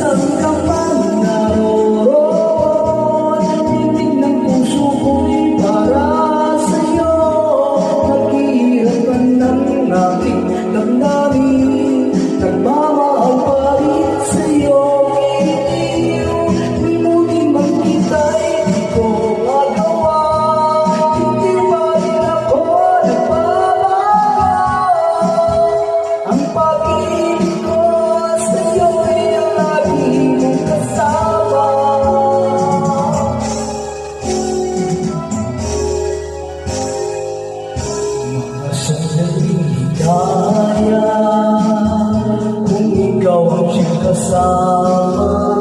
Saan ka man naroon, titig ng puso ko'y para sa'yo. Naghihirapan ng aking damdamin, nagmamahal pa rin sa'yo. Pinuti man kita'y di ko magawa, hindi pa rin ako nagbabago. Ang pag-ibig ko sa'yo ay ang lagi mong kasama. Mga sandaling higaya, kung ikaw ang siyang kasama.